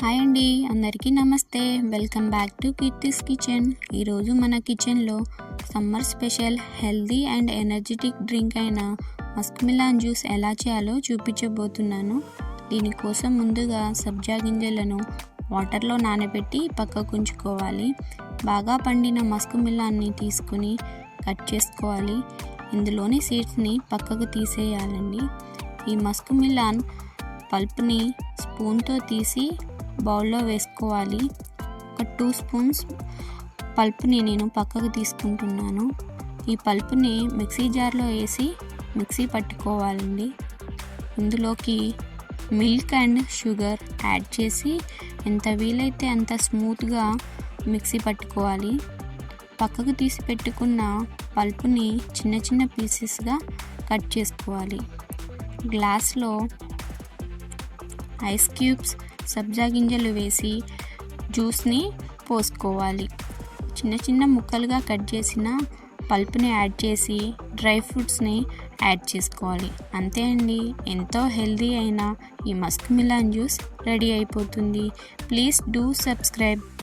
Hi అండి, అందరికీ నమస్తే. Welcome back to Keerthi's kitchen. ఈరోజు మన కిచెన్లో summer special healthy and energetic drink అయిన మస్క్ మిలాన్ జ్యూస్ ఎలా చేయాలో చూపించబోతున్నాను. దీనికోసం ముందుగా సబ్జా గింజలను వాటర్లో నానబెట్టి పక్కకు ఉంచుకోవాలి. బాగా పండిన మస్క్ మిలాన్ని తీసుకుని కట్ చేసుకోవాలి. ఇందులోని సీడ్స్ని పక్కకు తీసేయాలండి. ఈ మస్క్ మిలాన్ పల్ప్ని స్పూన్తో తీసి బౌల్లో వేసుకోవాలి. ఒక 2 స్పూన్స్ పల్ప్ని నేను పక్కకు తీసుకుంటున్నాను. ఈ పల్ప్ని మిక్సీ జార్లో వేసి మిక్సీ పట్టుకోవాలండి. ఇందులోకి మిల్క్ అండ్ షుగర్ యాడ్ చేసి ఎంత వీలైతే అంత స్మూత్గా మిక్సీ పట్టుకోవాలి. పక్కకు తీసి పెట్టుకున్న పల్ప్ని చిన్న చిన్న పీసెస్గా కట్ చేసుకోవాలి. గ్లాస్లో ఐస్ క్యూబ్స్, సబ్జా గింజలు వేసి జ్యూస్ని పోసుకోవాలి. చిన్న చిన్న ముక్కలుగా కట్ చేసిన పల్ప్ని యాడ్ చేసి డ్రై ఫ్రూట్స్ని యాడ్ చేసుకోవాలి. అంతే అండి, ఎంతో హెల్దీ అయిన ఈ మస్క్ మిలాన్ జ్యూస్ రెడీ అయిపోతుంది. Please do subscribe.